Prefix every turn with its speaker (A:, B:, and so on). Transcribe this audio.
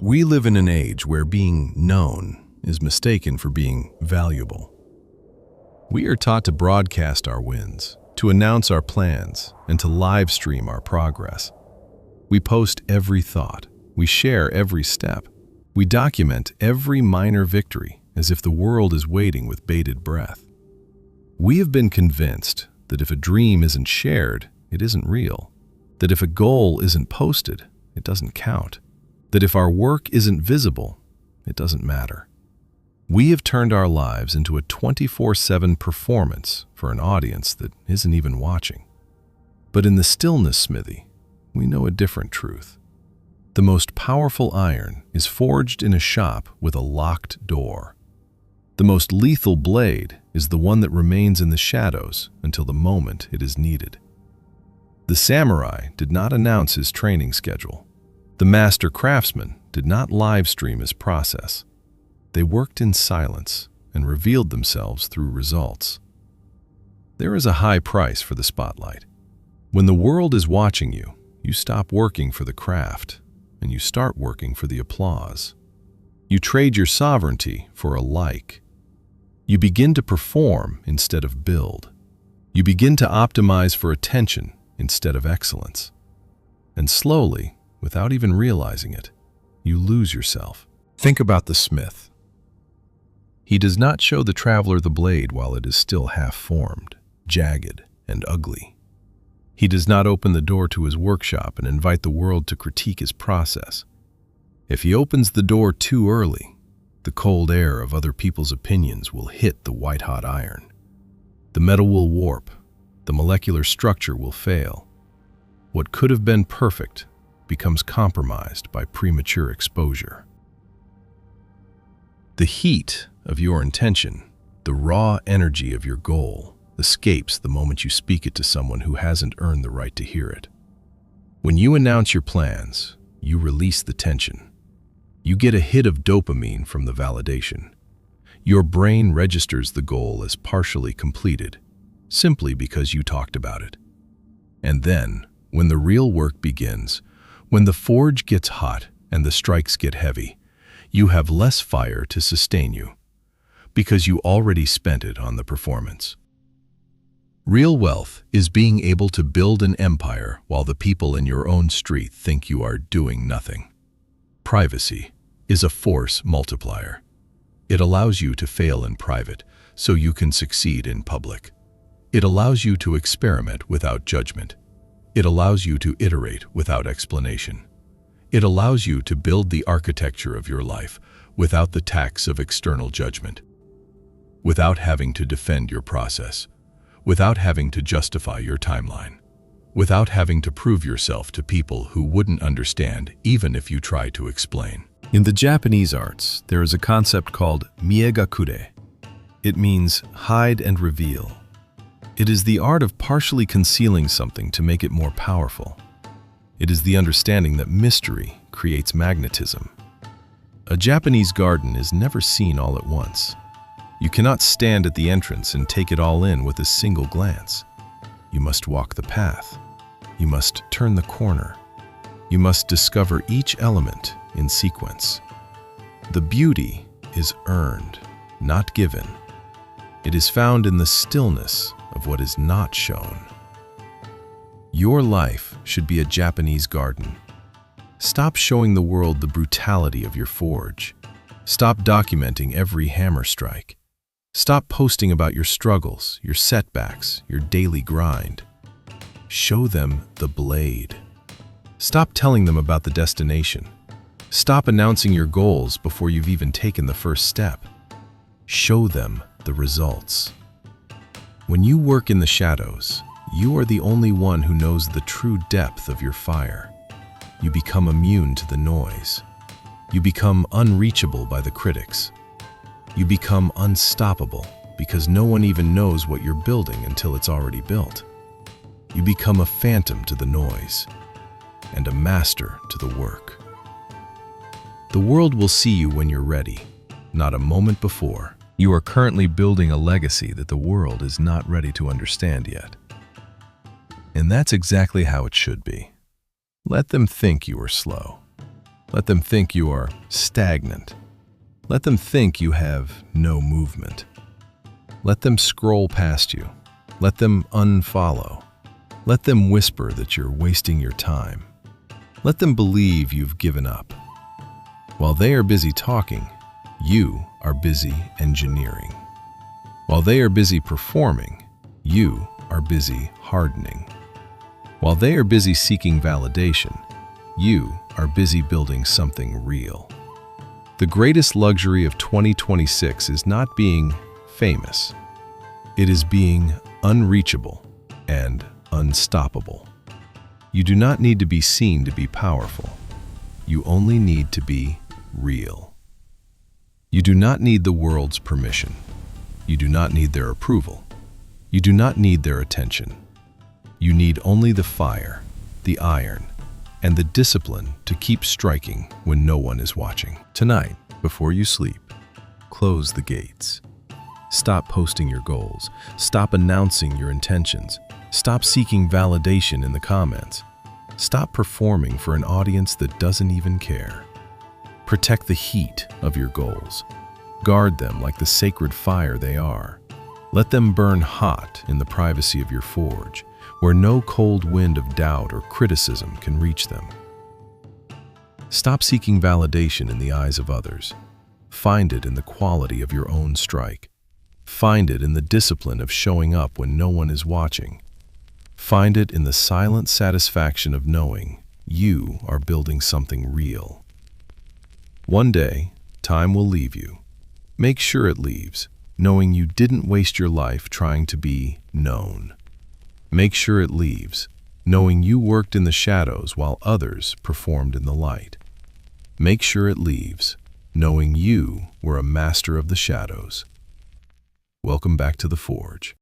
A: We live in an age where being known is mistaken for being valuable. We are taught to broadcast our wins, to announce our plans, and to live stream our progress. We post every thought. We share every step. We document every minor victory as if the world is waiting with bated breath. We have been convinced that if a dream isn't shared, it isn't real. That if a goal isn't posted, it doesn't count. That if our work isn't visible, it doesn't matter. We have turned our lives into a 24/7 performance for an audience that isn't even watching. But in the Stillness Smithy, we know a different truth. The most powerful iron is forged in a shop with a locked door. The most lethal blade is the one that remains in the shadows until the moment it is needed. The samurai did not announce his training schedule. The master craftsman did not live stream his process. They worked in silence and revealed themselves through results. There is a high price for the spotlight. When the world is watching you, you stop working for the craft and you start working for the applause. You trade your sovereignty for a like. You begin to perform instead of build. You begin to optimize for attention instead of excellence. And slowly, without even realizing it, you lose yourself. Think about the smith. He does not show the traveler the blade while it is still half-formed, jagged, and ugly. He does not open the door to his workshop and invite the world to critique his process. If he opens the door too early, the cold air of other people's opinions will hit the white-hot iron. The metal will warp. The molecular structure will fail. What could have been perfect becomes compromised by premature exposure. The heat of your intention, the raw energy of your goal, escapes the moment you speak it to someone who hasn't earned the right to hear it. When you announce your plans, you release the tension. You get a hit of dopamine from the validation. Your brain registers the goal as partially completed, simply because you talked about it. And then, when the real work begins, when the forge gets hot and the strikes get heavy, you have less fire to sustain you, because you already spent it on the performance. Real wealth is being able to build an empire while the people in your own street think you are doing nothing. Privacy is a force multiplier. It allows you to fail in private so you can succeed in public. It allows you to experiment without judgment. It allows you to iterate without explanation. It allows you to build the architecture of your life without the tax of external judgment, without having to defend your process, without having to justify your timeline, without having to prove yourself to people who wouldn't understand even if you try to explain. In the Japanese arts, there is a concept called Miegakure. It means hide and reveal. It is the art of partially concealing something to make it more powerful. It is the understanding that mystery creates magnetism. A Japanese garden is never seen all at once. You cannot stand at the entrance and take it all in with a single glance. You must walk the path. You must turn the corner. You must discover each element in sequence. The beauty is earned, not given. It is found in the stillness of what is not shown. Your life should be a Japanese garden. Stop showing the world the brutality of your forge. Stop documenting every hammer strike. Stop posting about your struggles, your setbacks, your daily grind. Show them the blade. Stop telling them about the destination. Stop announcing your goals before you've even taken the first step. Show them the results. When you work in the shadows, you are the only one who knows the true depth of your fire. You become immune to the noise. You become unreachable by the critics. You become unstoppable because no one even knows what you're building until it's already built. You become a phantom to the noise and a master to the work. The world will see you when you're ready, not a moment before. You are currently building a legacy that the world is not ready to understand yet. And that's exactly how it should be. Let them think you are slow. Let them think you are stagnant. Let them think you have no movement. Let them scroll past you. Let them unfollow. Let them whisper that you're wasting your time. Let them believe you've given up. While they are busy talking, you are busy engineering. While they are busy performing, you are busy hardening. While they are busy seeking validation, you are busy building something real. The greatest luxury of 2026 is not being famous. It is being unreachable and unstoppable. You do not need to be seen to be powerful. You only need to be real. You do not need the world's permission. You do not need their approval. You do not need their attention. You need only the fire, the iron, and the discipline to keep striking when no one is watching. Tonight, before you sleep, close the gates. Stop posting your goals. Stop announcing your intentions. Stop seeking validation in the comments. Stop performing for an audience that doesn't even care. Protect the heat of your goals. Guard them like the sacred fire they are. Let them burn hot in the privacy of your forge, where no cold wind of doubt or criticism can reach them. Stop seeking validation in the eyes of others. Find it in the quality of your own strike. Find it in the discipline of showing up when no one is watching. Find it in the silent satisfaction of knowing you are building something real. One day, time will leave you. Make sure it leaves, knowing you didn't waste your life trying to be known. Make sure it leaves, knowing you worked in the shadows while others performed in the light. Make sure it leaves, knowing you were a master of the shadows. Welcome back to the Forge.